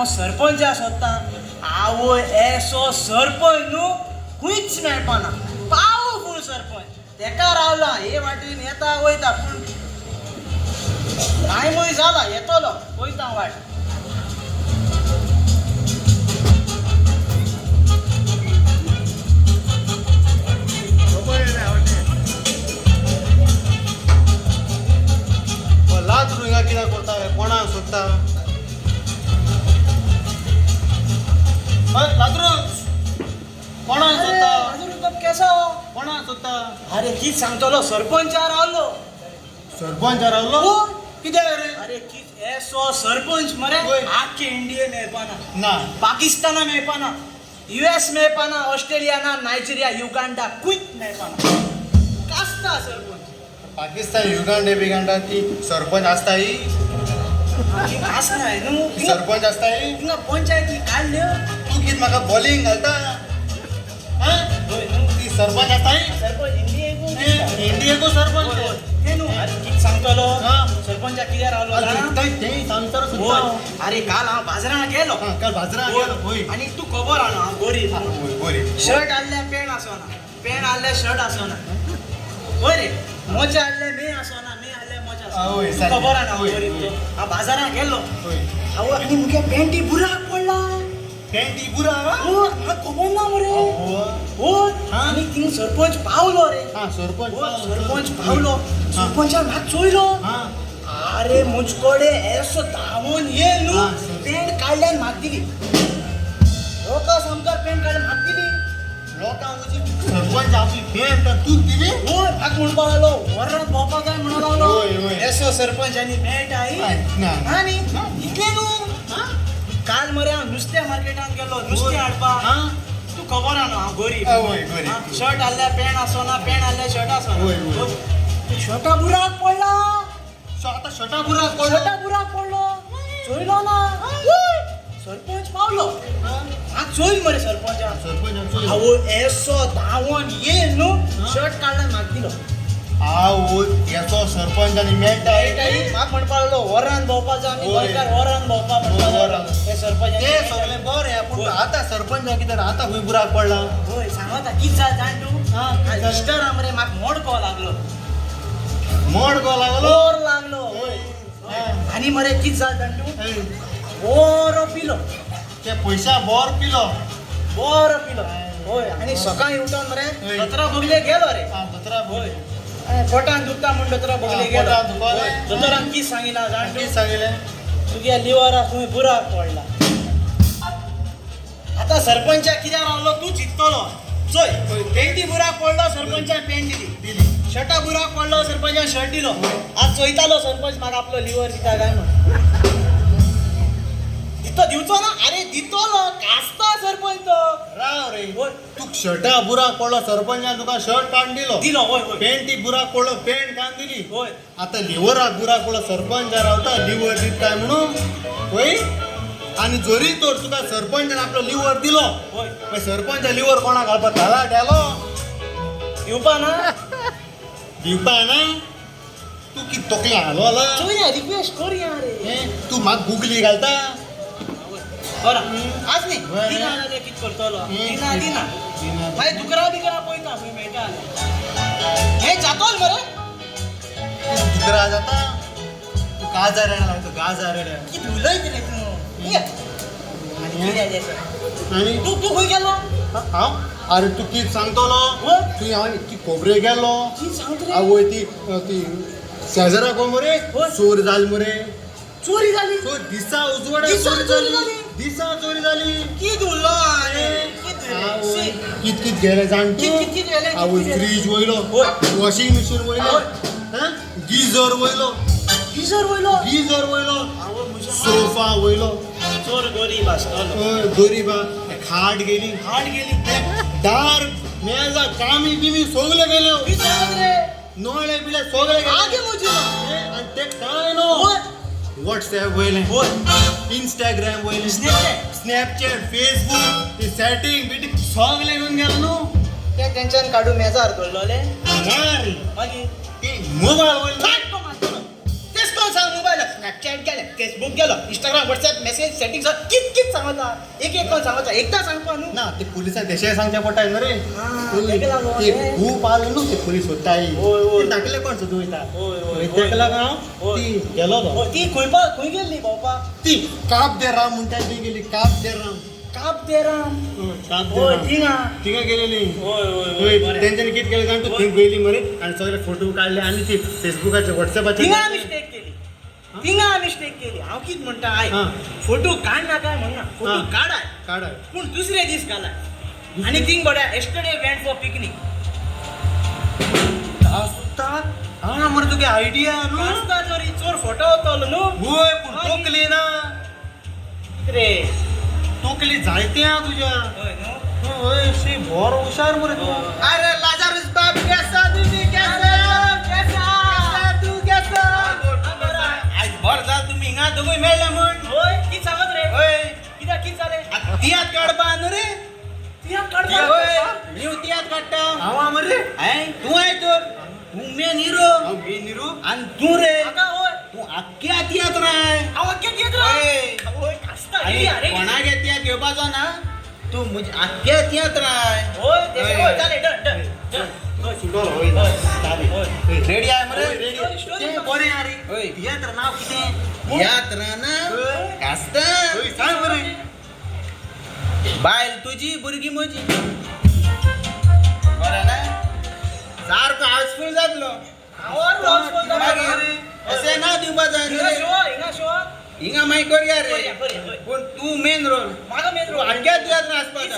हांव सरपंच सोदतां आवय एसो सरपंच न्हू खंयच मेळपाना पावरफूल सरपंच तेका रावला हे वाटेन येता वयता पूण टायमूय जाला येतलो वयता वाट लाच रुंगा कित्याक करता कोणाक सोदता लाजरूच कोणाक सोदता केसो कोणाक सोदता अरे कित सांगतलो सरपंच रावलो सरपंच रावलो कित्याक रे अरे कित एसो सरपंच मरे आख्खे इंडिये मेळपाना ना पाकिस्ताना मेळपाना US मेळपाना ऑस्ट्रेलिया ना नायजेरिया युगांडा कुठ मेळपाना कास्ता सरपंच पाकिस्तान युगांडे बिगांडा ती सरपंच आसता ही आसनाय न्हू सरपंच आसता ही थिंगा पंचायती काडल्यो तू कित म्हाका बॉलिंग घालता ती सरपंच आसता ही सरपंच इंडियेको सरपंच हे न्हू अरे कित सांगतलो सरपंचा कित्याक रावलो जाणा तें सांगता सुद्दां अरे काल हांव बाजारात गेलो काल बाजारात गेलो होय आणि तू खबर आहा हांव गरीब बरें शर्ट हाडल्या पॅन्ट आसोना पॅन्ट हाडल्या शर्ट आसोना होय रे मोजा हाडल्या मे आसोना मे हाडल्या मोजा होय, आसोना सारकें. खबर आहा हांव होय. गरीब तो हांव बाजारात गेलो होय हांव आनी मुगे पॅन्टी बुराक पडला पेंटी बुरा म्हाका खबर ना मरे हो आनी थिंग सरपंच पावलो रे सरपंच सरपंच पावलो सरपंचान म्हाका चोयलो अरे मुजकोडे एसो धांवून ये न्हू हा, पॅन्ट काडल्यान म्हाका दिली लोकां समजा पॅन्ट काडल्यान म्हाका दिली लोकांक सरपंच आपली पेंट तू दिली होय म्हाका म्हणपा लागलो वरात भोंवपाक जाय म्हणून लागलो होय, होय. एसो सरपंच आनी पॅन्ट आई ना. आनी इतलें न्हू काल मरे हांव नुस्त्या मार्केटान गेलो नुस्तें हाडपाक तू खबर आहा न्हू हांव गरीब होय, गरीब. शर्ट हाडल्या पॅन्ट आसोना पॅन्ट हाडल्या शर्ट होय, आसोना होय. शर्टा बुराक पडला आता शटा बुरा शर्टा बुराक पडलो चोयलो ना सरपंच पावलो हांव चोयल मरे सरपंचा सरपंच आवो एसो धांवून ये न्हू शर्ट काडल्यान म्हाका दिलो याचो सरपंच आणि मेळटा म्हाका म्हणपा लागलो वरान भोंवपा जा आमी होय. गोंयकार वरान भोंवपा म्हणपा लागलो हे सरपंच ते सगळे बरे पूण आता सरपंच कितें आता खंय बुराक पडला होय सांगता कित जाय जाण तूं इस्टरा मरे म्हाका मोडको लागलो मोड गो लागलो बोर लागलो आनी मरे कित जाय जाण तूं बोरो पिलो ते पैसा बोर पिलो बोरो पिलो होय आनी सकाळी उठोन मरे होय. दोतोरा बगले गेलो रे दोतरा होय पोटान दुखता म्हूण दोतोरा बगले गेलो पोटान दुखोलें. होय. दोतोरान कित सांगिना जाण तूं कितें सांगिल्लें तुगे लिव्हराक खंय बुराक पडला आता सरपंचा कित्याक रावलो तूं चिंततलो चोय पेंटी बुराक पडलो सरपंचान पेंट दिली शर्टा बुराक पडलो सरपंचान शर्ट दिलो आज चोयतालो सरपंच म्हाका आपलो लिव्हर दिता काय म्हण दितो दिवचो ना अरे दितोलो कास्ता सरपंच तो राव रे होय तू शर्टा बुराक पडलो सरपंचान तुका शर्ट काडून दिलो दिलो होय होय पेंटी बुराक पडलो पेंट काडून दिली होय आता लिव्हराक बुराक पडलो सरपंच रावता लिव्हर दिता म्हणून होय आणि जोरी तर तुका सरपंचान आपलो लिव्हर दिलो होय मागीर सरपंच लिव्हर कोणाक घालपाक घाला गेलो दिवपा ना दिवपा ना तू कित तकले हालवला चोया रिक्वेस्ट करुया रे तू म्हाका गुगली घालता बरा आज न्ही बरें. दिना जाल्यार कित करतलो दिना दिना. दिना मागीर दुकरा बिकरा पळयता खंय मेळटा हे जातोल मरे दुकरा जाता तू गाजर येणार तू गाजर येणार कित उलयत रे तूं ये. आनी कितें जालें? आणि तू खंय गेलो हांव अरे तू कित सांगतलो होय. तू हांव ती खोबरे गेलो कित सांगत रे आवय ती ती शेजारा कोण मरे होय. चोर जाल मरे चोरी जाली तो दिसा उजवड दिसा चोरी चोरी जाली जाली? दिसा चोरी जाली कित उरलो आरे कित आवय शी. कित कित गेले जाण तू कित कित गेले, कित आवय कित गेले? फ्रीज वयलो होय. वॉशिंग मशीन वयलो होय. गीजर वयलो किसर वयलो गीजर वयलो आवय म्हज्या सोफा वयलो चोर गरीब आसतलो गरीबा खाट गेली हाड गेली दार मेजा कामी बिमी सगळे गेले कित सांगत रे नोळे बिळे सगळे आगे गेले म्हजी आणि ते काय नो होय व्हॉट्सॲप वयले होय इंस्टाग्राम वयले स्नॅपचॅट स्नॅपचॅट फेसबुक ते सेटिंग बिटिंग सगळे घेऊन गेलो न्हू ते तेंच्यान काडून मेजार दवरलोले ना रे मागीर ते मोबाईल वयले काट तो मारतलो तेच कितको सांग मोबाईल स्नॅपचॅट गेले फेसबुक गेलो इंस्टाग्राम व्हॉट्सअप मेसेज सेटिंग कित सांगता एक कोण सांगता एकदा सांगपा न्हू ना ते पोलिसांक देशाय सांगच्या पडटाय न्हू रे तेका लागून ते खूप आलं न्हू ते पोलीस सोदताय होय. दाखले कोण सोदू वयता होय. तेका लागून हांव होय. ती गेलो तो ती खंय गेल्ली भोंवपा ती काप दे राम म्हणटा ती गेली काप दे राम काप दे राम काप दे होय राम थिंगा तिका गेलेली होय तेंच्यानी कित केलें जाण तूं थंय गेली मरे आनी सगळे फोटो काडले आनी ती फेसबुकाचेर व्हॉट्सअपाचेर थिंगा मिस्टेक केली हांव कित म्हणटा आय हां. फोटो काड ना काय म्हणना फोटो हां. काडाय काडाय पूण दुसरे दीस घालाय आणि थिंग बड्या एस्टरडे वेंट फॉर पिकनिक आसता हां मरे तुगे आयडिया न्हू कास्ता जोरी चोर फोटो होतलो न्हू होय पूण तोकली ना रे तोकली जायते आं तुज्या होय न्हू होय शी बोर हुशार मरे तूं अरे लाजारुस बाप कैसा तुम्ही कैसा तू कैसा आज भर जा तुम्ही हिंगा दोघूय मेळ्ळा म्हण होय कित सांगत रे होय कित्याक कित जाले तियात काडपा न्हू रे तियात काडपा होय न्यू तियात काडटा हांव मरे हाय तू आहे तर तू मेन हिरो हांव मेन हिरो आणि तू रे तू अख्ख्या तियात राय हांव अख्ख्या तियात राय होय कास्ता अरे कोणाक तियात घेवपाचो ना तू अख्ख्या तियात राय होय चाले डन सुडोर होय चालेल रेडी आहे मरे ते बरें आं रे होय तियात्र नांव कितें यात्रा ना कास्ता होय सांग मरे बायल तुझी भुरगी म्हजी बरं ना सारको हाऊसफुल जातलो असे ना दिवपा जाय हिंगा मागीर करया रे पूण तू मेन रोल तू अख्ख्या तियात्र आसपाचा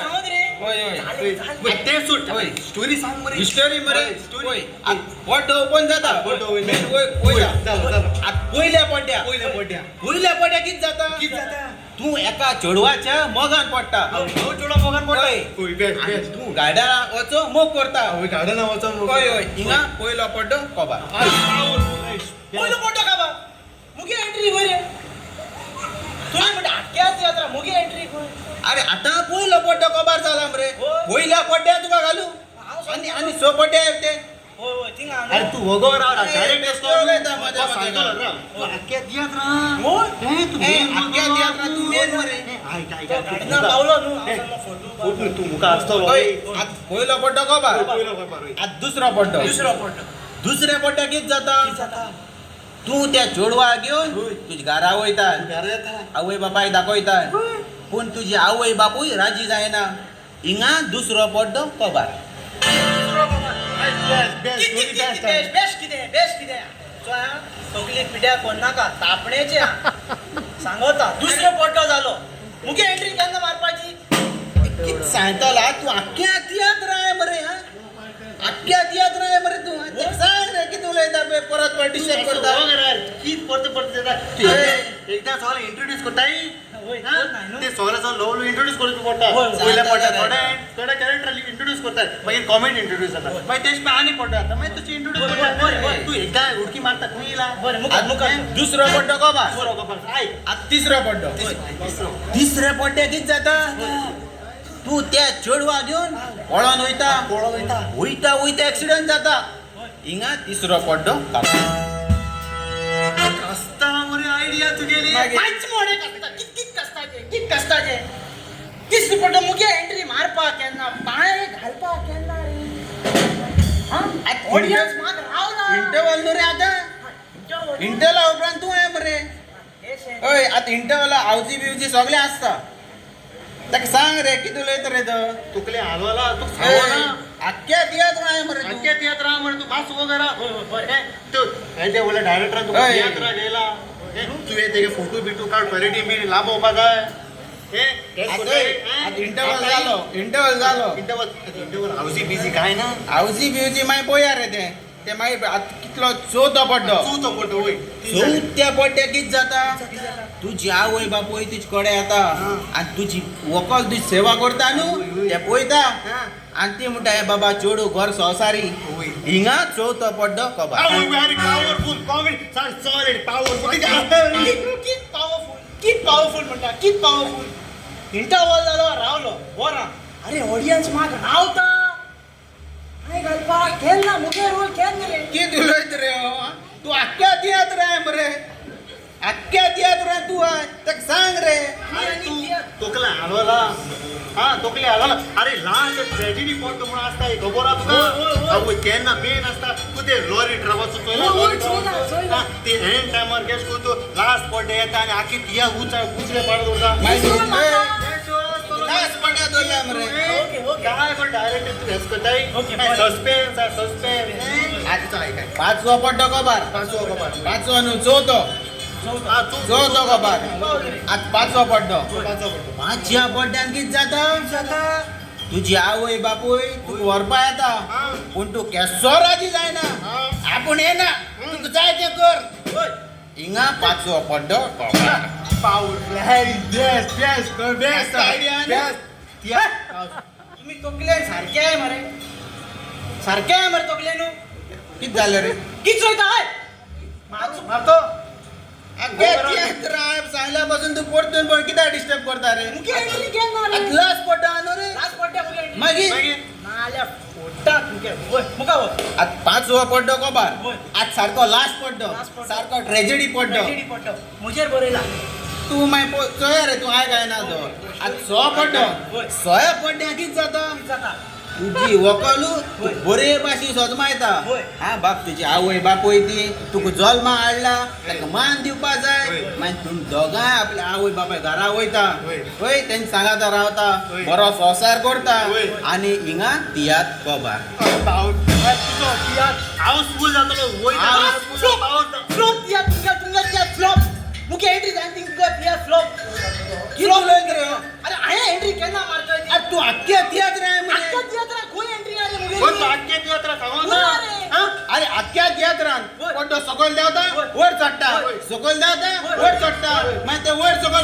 होय ते सुट स्टोरी सांग मरे हिस्टरी मरे होय फोटो ओपन जाता फोटो वयले. पयला जालो जालो पयल्या पड्ड्या पयल्या पड्या कित जाता कित जाता तू एका चेडवाच्या मोगान पडटा हांव चोडा मोगान पडटा होय. होय बेस्ट आणि बेस्ट तू गाड्या वचो मोग करता होय गार्डन वचोन होय हिंगा पयलो पड्डो कोबा पयलो पड्डो कोबा मुगे एंट्री खंय रे तुमी म्हणटा आख्याच यात्रा मुगे एंट्री खंय अरे आता पयलो पड्डो कोबार जाला मरे पयल्या पड्ड्या तुका घालू आणि सो पड्ड्या येते होय थिंगा अरे तू वगोर राव डायरेक्ट डायरेक्ट उलयता मजा मजा अख्ख्या तियात्र होय हे तू अख्ख्या तियात्रा तू मेन मरे ना पावलो न्हू तू मुका आसतलो होय आत पयलो पड्डो कोबार पयलो व्यापार आत दुसरो पड्डो दुसऱ्या पड्ड्या कित जाता तू त्या चोडवा घेऊन तुझ्या घरा वयता आवय बापाय दाखयता पूण तुजी आवय बापूय राजी जायना हिंगा दुसरो पड्डो कोबार बेस्ट कितें सगळी पिड्या कोण नाका तापणेचे सांगता दुसरो पड्डो जालो मुगे एंट्री केन्ना मारपाची कित सांगताला तू अख्ख्या तियात्र आहे मरे हा अख्ख्या तियात्र आहे मरे तू सांग रे किती उलयता बे परत पार्टिशन करता कित परत परत एकदा सगळं इंट्रोड्यूस करताय ते सगळं लो इंट्रोड्यूस करचो पडटा पयल्या पडटा थोडे कॅरेक्टर इंट्रोड्यूस करतात मागीर कॉमेंट इंट्रोड्यूस जाता मागीर तेच आनी पडटा आता मागीर तशी इंट्रोड्यूस करता तू एकदा उडकी मारता खंय येयला दुसरो पड्डो कोबा आत तिसरो पड्डो तिसऱ्या पड्ड्या कित जाता तू त्या चेडवा घेऊन पळोन वयता एक्सिडेंट जाता हिंगा तिसरो पड्डो कास्ता मरे आयडिया तुगेली मागीर मोडे कित कस्ताचे तिसरो पड्डो मुगे एंट्री मारपा केन्ना पांय घालपा केन्ना रे ऑडियन्स माग रावला इंटरवल न्हू रे आतां इंटरवला उपरांत तूं आहे मरे हय आतां इंटरवला आवजी बिवजी सगळे आसता ताका सांग रे कितें उलयता रे तो तुकले हालवाला तू सांगना अख्ख्या तियात्र आहे मरे अख्ख्या तियात्र मरे तू मास वगैरे तू हेजे बोले डायरेक्टर तू तियात्र गेला तुवें तेगे फोटो बिटू काड क्वालिटी बी लांबोवपा जाय इंटरवल जालो इंटरवल हावजी बिजी काय ना आवजी बिवजी मागीर पळया रे ते मागीर आतां कितलो चवथो पड्डो वय चवथ्या पड्ड्या कित जाता तुजी आवय बापूय तुजे कडेन येता आनी तुजी व्हंकल तुजी सेवा करता न्हू ते पळयता आनी ती म्हणटा हे बाबा चेडू घर संवसारी हिंगा चवथो पड्डो कोबा पावरफुल कॉमेडी सॉलिड पावरफुल कित पावरफुल इंटरवल जालो रावलो बोरा अरे ऑडियन्स माग रावता काय घालपा केन्ना मुगे रोल केन्ना रे कित उलयता रे तू अख्ख्या तियात्र आहे मरे अख्ख्या तियात्रात तू आहे तर सांग रे. तोकला हलवला हा तोकले हलवला अरे लहान ट्रॅजेडी पॉइंट म्हणून असता एक खबर तुका अहो केन्ना मेन असता तू ते लॉरी ट्रॅव्हल्स चोयला ते एंड टायमर गेस करतो लास्ट पॉइंट येता आणि आखी तिया उचले पाडत होता लास्ट पड्या दोल्या मरे. काय पण डायरेक्ट तू हेच करताय सस्पेन्स सस्पेन्स आजचा आहे काय पाचवा पड्डो खबर. पाचवा न्हू चवथो खबर. आज पाचवा पड्डो. पाचव्या पड्ड्यान कित जाता तुझी आवय बापूय तू व्हरपा येता पूण तू केसो राजी जायना. आपूण येना तुका जाय तें कर. हिंगा पाचवो पड्डो बेस्ट आयडिया तुम्ही तोकले सारखे आहे मरे सारखे आहे मरे तोकले न्हू कित जालें रे. किच चोयता आहे मारतो सांगल्यापासून तू पडतून पण कित्याक डिस्टर्ब करता रे. मुखे एंट्री केन्ना रे लास्ट पड्डो आहा न्हू रे. लास्ट पड्ड्या मुखे एंट्री मागीर नाल्या फोडटा मुखे ओय मुका हो आज पाचवो पड्डो खबर. होय. आज सारको लास्ट पड्डो Last पड्डो. सारको ट्रेजेडी पड्डो. ट्रॅजेडी पड्डो मुजेर बरयला तू मागीर चोया रे तू आय काय ना तो आज 6 पड्डो होय. 6 पड्ड्या कित जाता जाता तुझी वकलू होय. बरे भाशी सजमायता. होय. हा बाप तुझी आवय बापूय ती तुका जल्मा हाडला ताका मान दिवपा जाय. होय. मागीर तुम्ही दोगांय आपल्या आवय बापाय घरा वयता होय. होय तेंची सांगाता रावता होय. बरो संसार करता होय. आनी हिंगा तियात कोबार. हाऊसफुल जातलो फ्लॉप या तुंगा फ्लॉप मुखे एंट्री जाय तुंगा या फ्लॉप किलो लयत रे हो. अरे आया एंट्री केन्ना मारता अरे तू अख्ख्या तियात रे अक्का मरे. तियात्रा खंय एंट्री आले मुगे अरे अख्ख्या तियात्रान होय. पड्डो सकयल देवता होय. वयर चडटा होय. सकयल देवता होय. वयर चडटा होय. मागीर ते वयर सकयल